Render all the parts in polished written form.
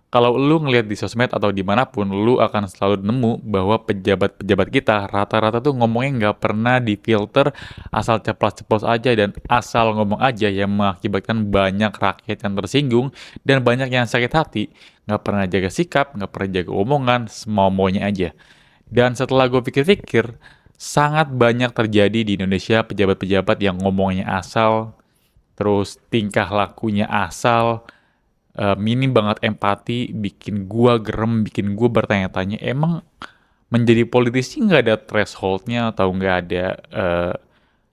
kalau lu ngelihat di sosmed atau dimanapun, lu akan selalu nemu bahwa pejabat-pejabat kita rata-rata tuh ngomongnya nggak pernah difilter, asal ceplos-ceplos aja dan asal ngomong aja yang mengakibatkan banyak rakyat yang tersinggung dan banyak yang sakit hati. Nggak pernah jaga sikap, nggak pernah jaga omongan, semau-maunya aja. Dan setelah gue pikir-pikir, sangat banyak terjadi di Indonesia pejabat-pejabat yang ngomongnya asal, terus tingkah lakunya asal, minim banget empati, bikin gua gerem, bikin gua bertanya-tanya, emang menjadi politisi nggak ada thresholdnya atau nggak ada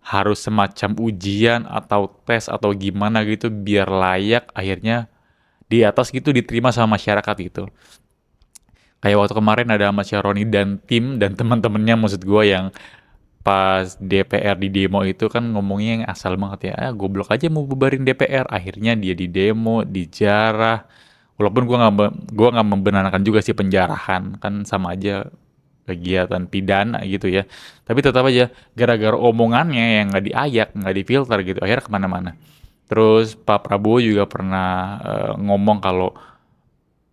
harus semacam ujian atau tes atau gimana gitu biar layak akhirnya di atas gitu diterima sama masyarakat gitu. Kayak waktu kemarin ada Ahmad Syaroni dan tim dan teman-temannya maksud gua yang pas DPR di demo itu kan ngomongnya yang asal banget ya, goblok aja mau bubarin DPR, akhirnya dia di demo, dijarah, walaupun gua nggak membenarkan juga sih penjarahan, kan sama aja kegiatan pidana gitu ya, tapi tetap aja gara-gara omongannya yang nggak diayak, nggak difilter gitu, akhirnya kemana-mana. Terus Pak Prabowo juga pernah ngomong kalau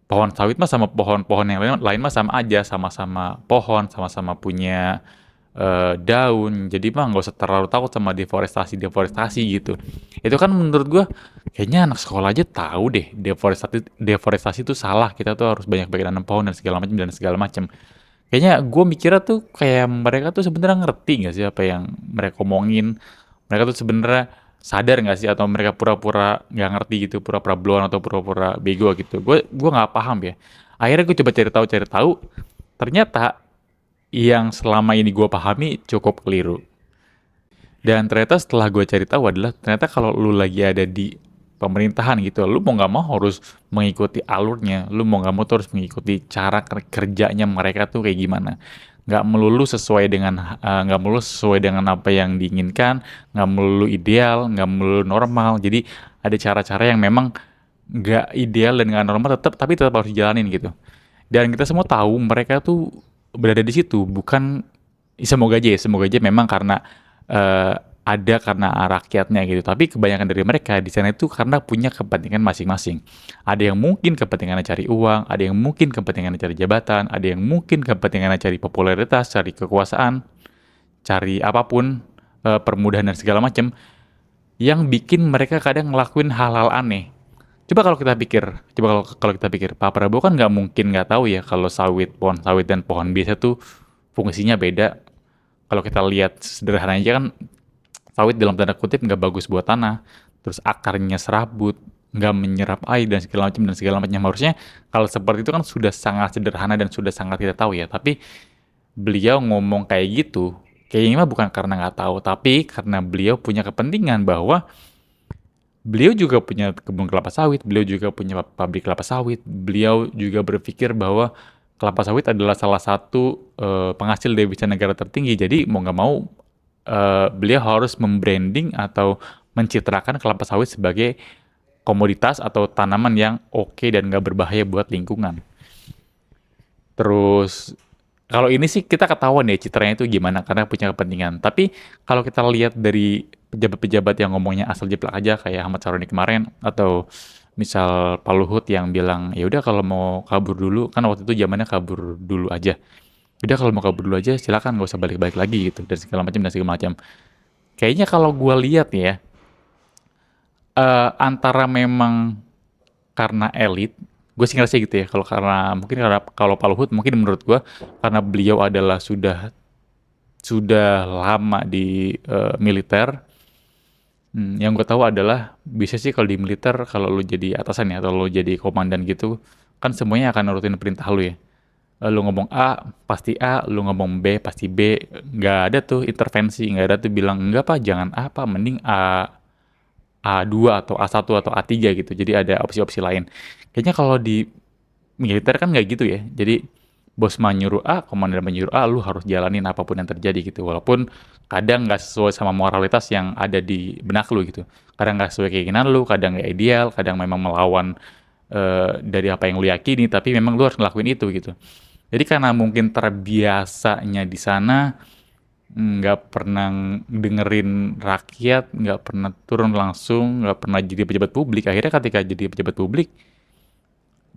pohon sawit mah sama pohon-pohon yang lain mah sama aja, sama-sama pohon, sama-sama punya daun. Jadi mah nggak usah terlalu takut sama deforestasi gitu. Itu kan menurut gua kayaknya anak sekolah aja tahu deh deforestasi deforestasi itu salah. Kita tuh harus banyak-banyak nanam pohon dan segala macam. Kayaknya gue mikirnya tuh kayak mereka tuh sebenarnya ngerti nggak sih apa yang mereka omongin. Mereka tuh sebenarnya sadar nggak sih atau mereka pura-pura nggak ngerti gitu, pura-pura blon atau pura-pura bego gitu. Gue nggak paham ya. Akhirnya gue coba cari tahu. Ternyata yang selama ini gue pahami cukup keliru. Dan ternyata setelah gue cari tahu adalah ternyata kalau lu lagi ada di pemerintahan gitu, lu mau nggak mau harus mengikuti alurnya, lu mau nggak mau tuh harus mengikuti cara kerjanya mereka tuh kayak gimana. Nggak melulu sesuai dengan apa yang diinginkan, nggak melulu ideal, nggak melulu normal. Jadi ada cara-cara yang memang nggak ideal dan nggak normal tapi tetap harus dijalanin gitu. Dan kita semua tahu mereka tuh berada di situ bukan semoga aja memang karena eh, ada karena rakyatnya gitu. Tapi kebanyakan dari mereka di sana itu karena punya kepentingan masing-masing. Ada yang mungkin kepentingannya cari uang, ada yang mungkin kepentingannya cari jabatan, ada yang mungkin kepentingannya cari popularitas, cari kekuasaan, cari apapun, permudahan dan segala macam yang bikin mereka kadang ngelakuin hal-hal aneh. Coba kalau kita pikir, Pak Prabowo kan nggak mungkin nggak tahu ya kalau pohon sawit dan pohon biasa tuh fungsinya beda. Kalau kita lihat sederhananya aja kan sawit dalam tanda kutip nggak bagus buat tanah, terus akarnya serabut, nggak menyerap air dan segala macam. Harusnya kalau seperti itu kan sudah sangat sederhana dan sudah sangat kita tahu ya. Tapi beliau ngomong kayak gitu, kayaknya mah bukan karena nggak tahu, tapi karena beliau punya kepentingan bahwa beliau juga punya kebun kelapa sawit, beliau juga punya pabrik kelapa sawit, beliau juga berpikir bahwa kelapa sawit adalah salah satu penghasil devisa negara tertinggi. Jadi mau nggak mau beliau harus membranding atau mencitrakan kelapa sawit sebagai komoditas atau tanaman yang oke dan nggak berbahaya buat lingkungan. Terus kalau ini sih kita ketahuan ya citranya itu gimana karena punya kepentingan. Tapi kalau kita lihat dari pejabat-pejabat yang ngomongnya asal jeplak aja kayak Ahmad Saroni kemarin atau misal Pak Luhut yang bilang ya udah kalau mau kabur dulu kan waktu itu zamannya kabur dulu aja. Udah kalau mau kabur dulu aja silakan nggak usah balik-balik lagi gitu dan segala macam. Kayaknya kalau gua lihat ya antara memang karena elit, gue sih ngerasa gitu ya. Karena kalau Pak Luhut mungkin menurut gue karena beliau adalah sudah lama di militer. Yang gue tahu adalah bisa sih kalau di militer kalau lu jadi atasan ya atau lu jadi komandan gitu kan semuanya akan nurutin perintah lu ya. Lu ngomong A pasti A, lu ngomong B pasti B. Nggak ada tuh intervensi, nggak ada tuh bilang enggak pak jangan A pak, mending A2 atau A1 atau A3 gitu. Jadi ada opsi-opsi lain. Kayaknya kalau di militer kan nggak gitu ya. Jadi bos menyuruh A, komandan menyuruh A, lu harus jalanin apapun yang terjadi gitu. Walaupun kadang nggak sesuai sama moralitas yang ada di benak lu gitu. Kadang nggak sesuai keinginan lu, kadang nggak ideal, kadang memang melawan dari apa yang lu yakini, tapi memang lu harus ngelakuin itu gitu. Jadi karena mungkin terbiasanya di sana nggak pernah dengerin rakyat, nggak pernah turun langsung, nggak pernah jadi pejabat publik. Akhirnya ketika jadi pejabat publik,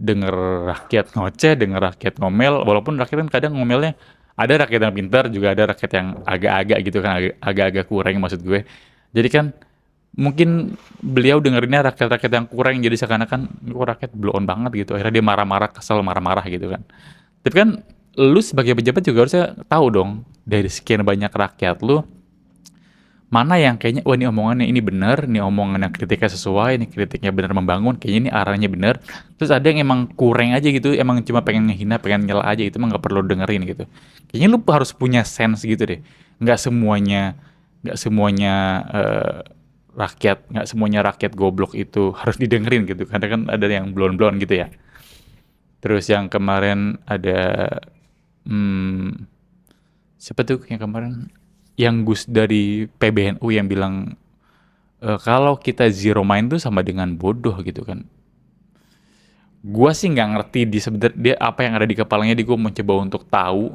denger rakyat ngoceh, denger rakyat ngomel, walaupun rakyat kan kadang ngomelnya ada rakyat yang pintar, juga ada rakyat yang agak-agak gitu kan, agak-agak kurang maksud gue. Jadi kan mungkin beliau dengerinnya rakyat-rakyat yang kurang, jadi seakan-akan kok rakyat blow on banget gitu. Akhirnya dia marah-marah, kesel marah-marah gitu kan. Tapi kan lu sebagai pejabat juga harusnya tahu dong dari sekian banyak rakyat lu mana yang kayaknya wah ini omongannya ini benar, ini omongan yang kritiknya sesuai, ini kritiknya benar membangun, kayaknya ini arahnya benar. Terus ada yang emang kurang aja gitu, emang cuma pengen ngehina, pengen nyela aja itu emang nggak perlu dengerin gitu. Kayaknya lu harus punya sense gitu deh. Nggak semuanya nggak semuanya nggak semuanya rakyat goblok itu harus didengerin gitu. Karena kan ada yang blon-blon gitu ya. Terus yang kemarin ada hmm, siapa tuh yang kemarin yang Gus dari PBNU yang bilang kalau kita zero mind tuh sama dengan bodoh gitu kan. Gua sih nggak ngerti di sebenarnya dia apa yang ada di kepalanya, di gua mencoba untuk tahu.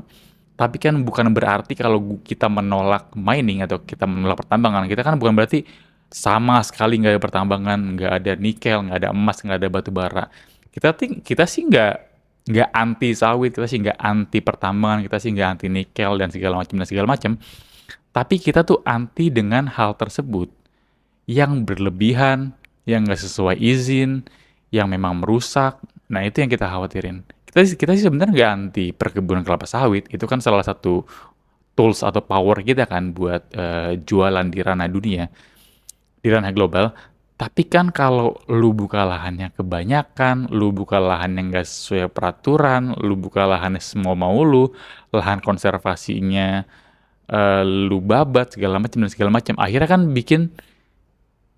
Tapi kan bukan berarti kalau kita menolak mining atau kita menolak pertambangan, kita kan bukan berarti sama sekali nggak ada pertambangan, nggak ada nikel, nggak ada emas, nggak ada batu bara. Kita sih nggak anti sawit, kita sih nggak anti pertambangan, kita sih nggak anti nikel dan segala macam. Tapi kita tuh anti dengan hal tersebut yang berlebihan, yang nggak sesuai izin, yang memang merusak. Nah itu yang kita khawatirin. Kita sih sebenarnya nggak anti perkebunan kelapa sawit. Itu kan salah satu tools atau power kita kan buat jualan di ranah dunia, di ranah global. Tapi kan kalau lu buka lahannya kebanyakan, lu buka lahan yang nggak sesuai peraturan, lu buka lahannya semua mau lu, lahan konservasinya lu babat segala macam dan segala macam. Akhirnya kan bikin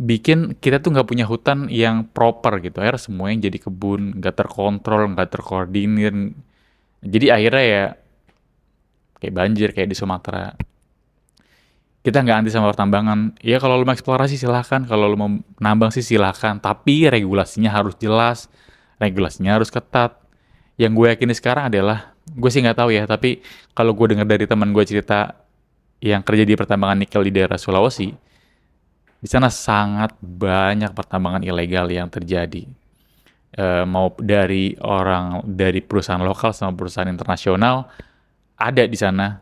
bikin kita tuh nggak punya hutan yang proper gitu. Akhirnya semuanya jadi kebun, nggak terkontrol, nggak terkoordinir. Jadi akhirnya ya kayak banjir kayak di Sumatera. Kita nggak anti sama pertambangan. Ya kalau lu mau eksplorasi silahkan, kalau lu mau nambang sih silahkan. Tapi regulasinya harus jelas, regulasinya harus ketat. Yang gue yakini sekarang adalah, gue sih nggak tahu ya, tapi kalau gue dengar dari teman gue cerita yang kerja di pertambangan nikel di daerah Sulawesi, di sana sangat banyak pertambangan ilegal yang terjadi. Mau dari perusahaan lokal sama perusahaan internasional ada di sana.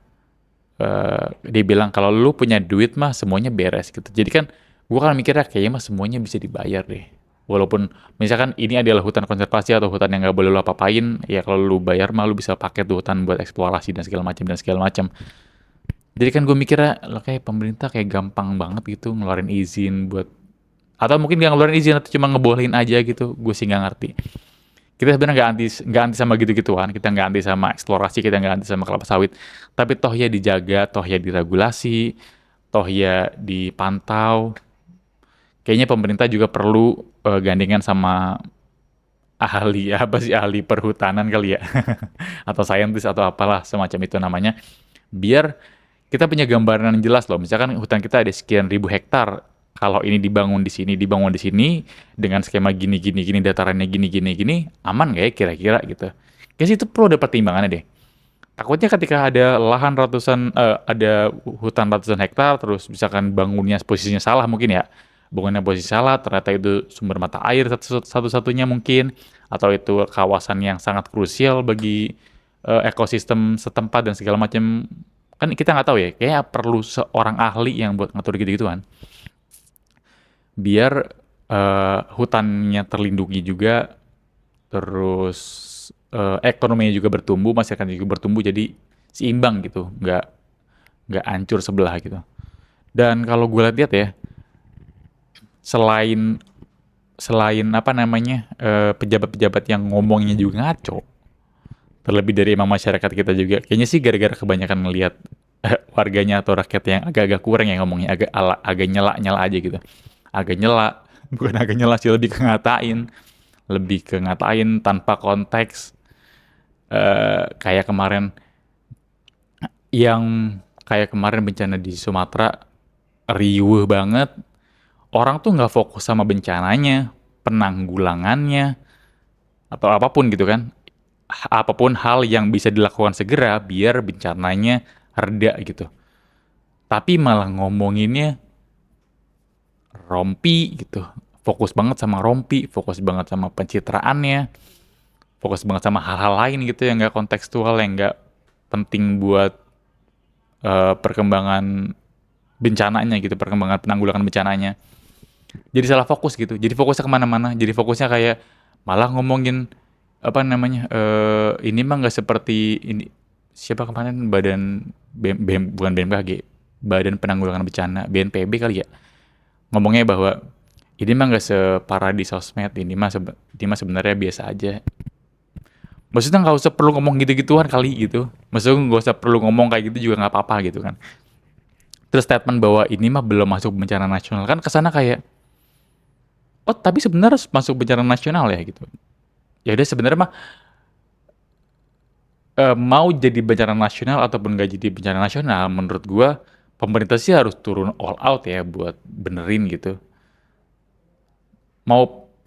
Dia bilang kalau lu punya duit mah semuanya beres gitu. Jadi kan gua kan mikirnya kayaknya mah semuanya bisa dibayar deh. Walaupun misalkan ini adalah hutan konservasi atau hutan yang nggak boleh lu apa-apain, ya kalau lu bayar mah lu bisa pakai tuh hutan buat eksplorasi dan segala macam dan segala macam. Jadi kan gue mikirnya lah kayak pemerintah kayak gampang banget gitu ngeluarin izin buat atau mungkin nggak ngeluarin izin atau cuma ngebolehin aja gitu, gue sih nggak ngerti. Kita sebenarnya nggak anti sama gitu-gituan, kita nggak anti sama eksplorasi, kita nggak anti sama kelapa sawit, tapi toh ya dijaga, toh ya diregulasi, toh ya dipantau. Kayaknya pemerintah juga perlu gandengan sama ahli apa sih ahli perhutanan kali ya, atau saintis atau apalah semacam itu namanya, biar kita punya gambaran yang jelas loh. Misalkan hutan kita ada sekian ribu hektar. Kalau ini dibangun di sini, dengan skema gini, gini, gini, datarannya gini, gini, gini, aman nggak ya kira-kira gitu. Kayaknya itu perlu ada pertimbangannya deh. Takutnya ketika ada hutan ratusan hektar, terus misalkan bangunnya posisinya salah mungkin ya. Bangunnya posisi salah, ternyata itu sumber mata air satu-satunya mungkin. Atau itu kawasan yang sangat krusial bagi ekosistem setempat dan segala macam, kan kita nggak tahu ya, kayaknya perlu seorang ahli yang buat ngatur gitu-gituan biar hutannya terlindungi juga, terus ekonominya juga bertumbuh, masyarakatnya juga bertumbuh, jadi seimbang gitu, nggak hancur sebelah gitu. Dan kalau gue lihat ya, selain selain apa namanya pejabat-pejabat yang ngomongnya juga ngaco, terlebih dari emang masyarakat kita juga, kayaknya sih gara-gara kebanyakan ngelihat warganya atau rakyat yang agak-agak kurang yang ngomongnya agak nyela-nyela aja gitu. Agak nyela, bukan agak nyela sih, lebih ke ngatain tanpa konteks. Kayak kemarin yang kayak kemarin bencana di Sumatera riuh banget. Orang tuh nggak fokus sama bencananya, penanggulangannya, atau apapun gitu kan. Apapun hal yang bisa dilakukan segera biar bencananya reda gitu. Tapi malah ngomonginnya rompi gitu. Fokus banget sama rompi, fokus banget sama pencitraannya, fokus banget sama hal-hal lain gitu yang nggak kontekstual, yang nggak penting buat perkembangan bencananya gitu, perkembangan penanggulangan bencananya. Jadi salah fokus gitu. Jadi fokusnya kemana-mana. Jadi fokusnya kayak malah ngomongin apa namanya? Ini mah nggak seperti ini. Siapa kemarin badan bukan BMKG, Badan Penanggulangan Bencana BNPB kali ya. Ngomongnya bahwa ini mah nggak separah di sosmed. Ini mah sebenarnya biasa aja. Maksudnya nggak usah perlu ngomong gitu-gituan kali gitu. Maksudnya nggak usah perlu ngomong kayak gitu juga nggak apa-apa gitu kan. Terus statement bahwa ini mah belum masuk bencana nasional kan kesana kayak, oh tapi sebenarnya masuk bencana nasional ya gitu. Ya udah sebenarnya mah mau jadi bencana nasional ataupun nggak jadi bencana nasional, menurut gua pemerintah sih harus turun all out ya buat benerin gitu.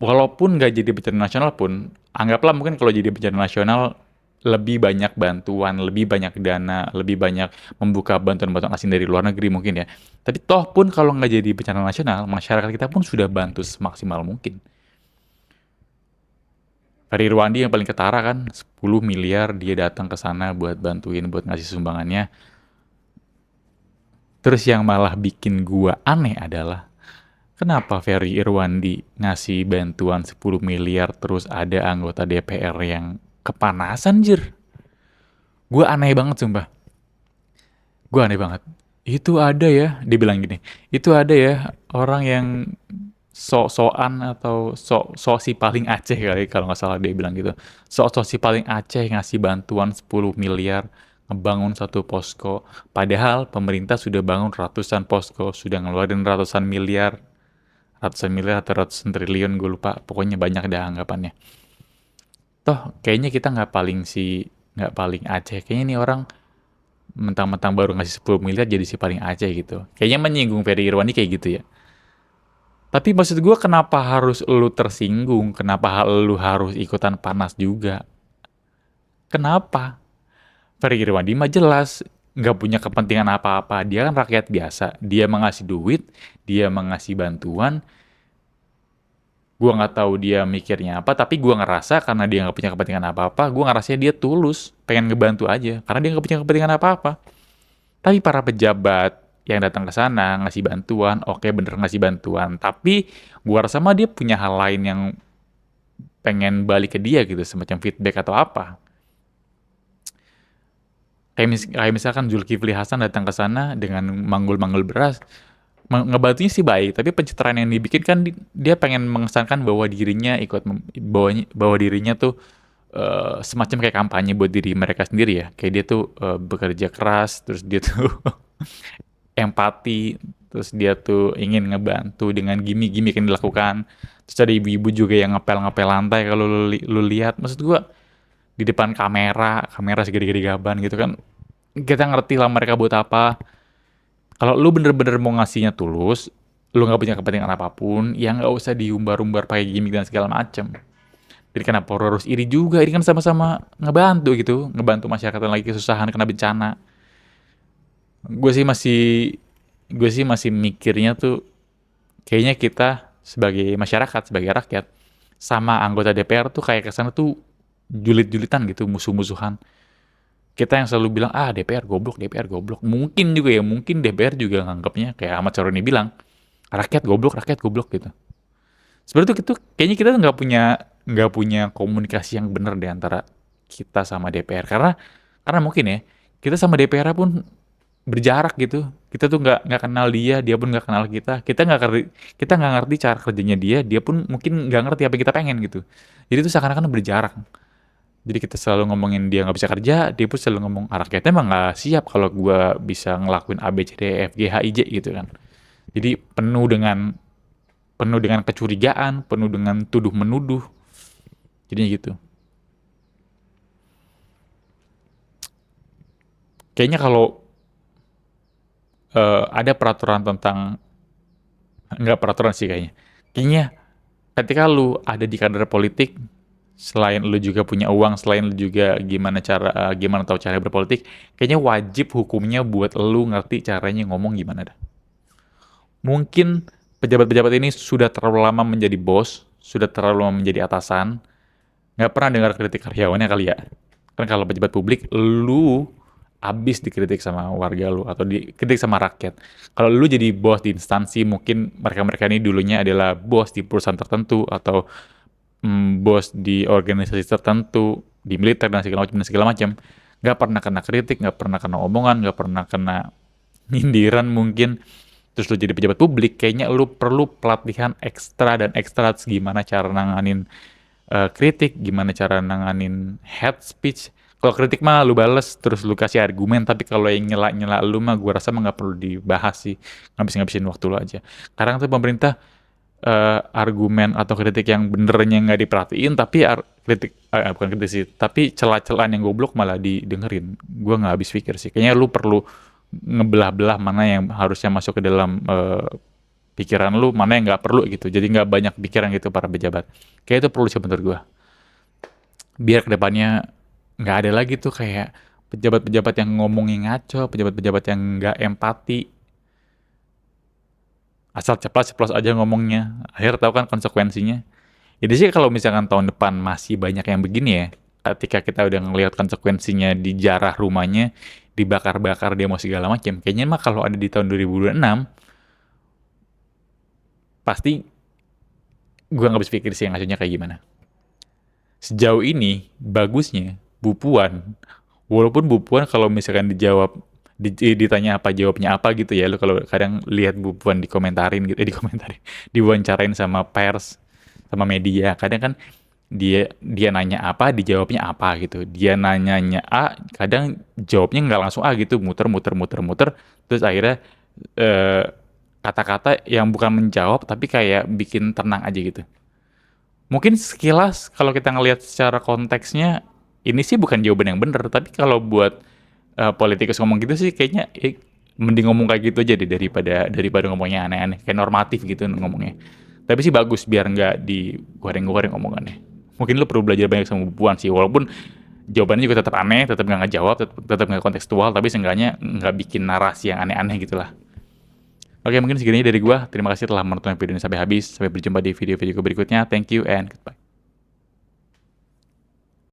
Walaupun nggak jadi bencana nasional pun, anggaplah mungkin kalau jadi bencana nasional lebih banyak bantuan, lebih banyak dana, lebih banyak membuka bantuan-bantuan asing dari luar negeri mungkin ya. Tapi toh pun kalau nggak jadi bencana nasional, masyarakat kita pun sudah bantu semaksimal mungkin. Ferry Irwandi yang paling ketara kan, 10 miliar dia datang ke sana buat bantuin, buat ngasih sumbangannya. Terus yang malah bikin gua aneh adalah, kenapa Ferry Irwandi ngasih bantuan 10 miliar terus ada anggota DPR yang kepanasan jir? Gue aneh banget sumpah. Gue aneh banget. Itu ada ya, dia bilang gini, itu ada ya orang yang sok-sokan atau sok si paling Aceh kali kalau nggak salah dia bilang gitu. Sok-sok si paling Aceh ngasih bantuan 10 miliar ngebangun satu posko. Padahal pemerintah sudah bangun ratusan posko, sudah ngeluarin ratusan miliar atau ratusan triliun gue lupa. Pokoknya banyak deh anggapannya. Toh kayaknya kita nggak paling Aceh. Kayaknya ini orang mentang-mentang baru ngasih 10 miliar jadi si paling Aceh gitu. Kayaknya menyinggung Ferry Irwandi kayak gitu ya. Tapi maksud gue kenapa harus lu tersinggung? Kenapa lu harus ikutan panas juga? Kenapa? Ferry Irwandi mah jelas nggak punya kepentingan apa-apa. Dia kan rakyat biasa. Dia mengasih duit, dia mengasih bantuan. Gua nggak tahu dia mikirnya apa, tapi gua ngerasa karena dia nggak punya kepentingan apa-apa, gua ngerasa dia tulus, pengen ngebantu aja. Karena dia nggak punya kepentingan apa-apa. Tapi para pejabat yang datang ke sana ngasih bantuan, oke bener ngasih bantuan. Tapi gua rasa mah dia punya hal lain yang pengen balik ke dia gitu, semacam feedback atau apa. Kayak misalkan Zulkifli Hasan datang ke sana dengan manggul-manggul beras, ngebantunya sih baik, tapi pencitraan yang dibikin kan dia pengen mengesankan bahwa dirinya bahwa dirinya tuh semacam kayak kampanye buat diri mereka sendiri ya. Kayak dia tuh bekerja keras, terus dia tuh empati, terus dia tuh ingin ngebantu dengan gimmick-gimmick yang dilakukan. Terus ada ibu-ibu juga yang ngepel-ngepel lantai kalau lu lihat. Maksud gua di depan kamera segede-gede gaban gitu kan. Kita ngerti lah mereka buat apa. Kalau lu bener-bener mau ngasihnya tulus, lu nggak punya kepentingan apapun, ya nggak usah diumbar-umbar pakai gimmick dan segala macem. Jadi kenapa lu harus iri juga? Ini kan sama-sama ngebantu gitu, ngebantu masyarakat yang lagi kesusahan kena bencana. Gue sih masih gue sih masih mikirnya tuh kayaknya kita sebagai masyarakat, sebagai rakyat, sama anggota DPR tuh kayak kesana tuh julit-julitan gitu, musuh-musuhan. Kita yang selalu bilang, ah DPR goblok, DPR goblok. Mungkin juga ya, mungkin DPR juga nganggapnya kayak Ahmad Syaroni bilang, rakyat goblok gitu. Sebenarnya tuh itu kayaknya kita tuh nggak punya komunikasi yang benar di antara kita sama DPR karena mungkin ya kita sama DPR pun berjarak gitu. Kita tuh nggak kenal dia pun nggak kenal kita. Kita nggak ngerti cara kerjanya dia pun mungkin nggak ngerti apa yang kita pengen gitu. Jadi itu seakan-akan berjarak. Jadi kita selalu ngomongin dia nggak bisa kerja, dia pun selalu ngomong rakyatnya emang nggak siap kalau gua bisa ngelakuin A B C D E F G H I J gitu kan. Jadi penuh dengan kecurigaan, penuh dengan tuduh menuduh. Jadinya gitu. Kayaknya kalau ada peraturan tentang nggak peraturan sih kayaknya. Kayaknya ketika lu ada di kader politik, selain lu juga punya uang, selain lu juga gimana tahu cara berpolitik, kayaknya wajib hukumnya buat lu ngerti caranya ngomong gimana dah. Mungkin pejabat-pejabat ini sudah terlalu lama menjadi bos, sudah terlalu lama menjadi atasan, Nggak pernah dengar kritik karyawannya kali ya? Kan kalau pejabat publik, lu abis dikritik sama warga lu atau dikritik sama rakyat. Kalau lu jadi bos di instansi, mungkin mereka-mereka ini dulunya adalah bos di perusahaan tertentu atau bos di organisasi tertentu, di militer dan segala macam. Nggak pernah kena kritik, nggak pernah kena omongan, nggak pernah kena nyindiran mungkin. Terus lu jadi pejabat publik, kayaknya lu perlu pelatihan ekstra dan ekstra gimana cara nanganin kritik, gimana cara nanganin head speech. Kalau kritik mah lu bales, terus lu kasih argumen, tapi kalau yang nyela-nyela lu mah gue rasa mah nggak perlu dibahas sih, ngabis-ngabisin waktu lu aja. Sekarang tuh pemerintah argumen atau kritik yang benernya nggak diperhatiin, tapi bukan kritik sih, tapi celah-celahan yang goblok malah didengerin. Gue nggak habis pikir sih. Kayaknya lu perlu ngebelah-belah mana yang harusnya masuk ke dalam pikiran lu, mana yang nggak perlu gitu. Jadi nggak banyak pikiran gitu para pejabat. Kayak itu perlu sih menurut gue. Biar kedepannya nggak ada lagi tuh kayak pejabat-pejabat yang ngomongnya ngaco, pejabat-pejabat yang nggak empati, asal ceplos-ceplos aja ngomongnya. Akhir tahu kan konsekuensinya. Jadi sih kalau misalkan tahun depan masih banyak yang begini ya, ketika kita udah ngelihat konsekuensinya di jarah rumahnya, dibakar-bakar demo segala macam, kayaknya mah kalau ada di tahun 2026, pasti gue nggak bisa pikir sih yang ngacunya kayak gimana. Sejauh ini, bagusnya, Bu Puan, walaupun Bu Puan kalau misalkan ditanya apa jawabnya apa gitu ya, lu kalau kadang lihat Bu Puan dikomentarin gitu, dikomentarin, diwawancarain sama pers, sama media, kadang kan dia nanya apa, dijawabnya apa gitu. Dia nanyanya A, kadang jawabnya nggak langsung A gitu, muter, terus akhirnya eh, kata-kata yang bukan menjawab tapi kayak bikin tenang aja gitu. Mungkin sekilas kalau kita ngelihat secara konteksnya ini sih bukan jawaban yang benar, tapi kalau buat politikus ngomong gitu sih kayaknya mending ngomong kayak gitu aja deh daripada ngomongnya aneh-aneh, kayak normatif gitu ngomongnya. Tapi sih bagus biar nggak digoreng-goreng omongannya. Mungkin lu perlu belajar banyak sama Bu Puan sih, walaupun jawabannya juga tetap aneh, tetap nggak ngejawab, tetap nggak kontekstual, tapi seenggaknya nggak bikin narasi yang aneh-aneh gitu lah. Oke, mungkin segini dari gua. Terima kasih telah menonton video ini sampai habis. Sampai berjumpa di video-video berikutnya. Thank you and goodbye.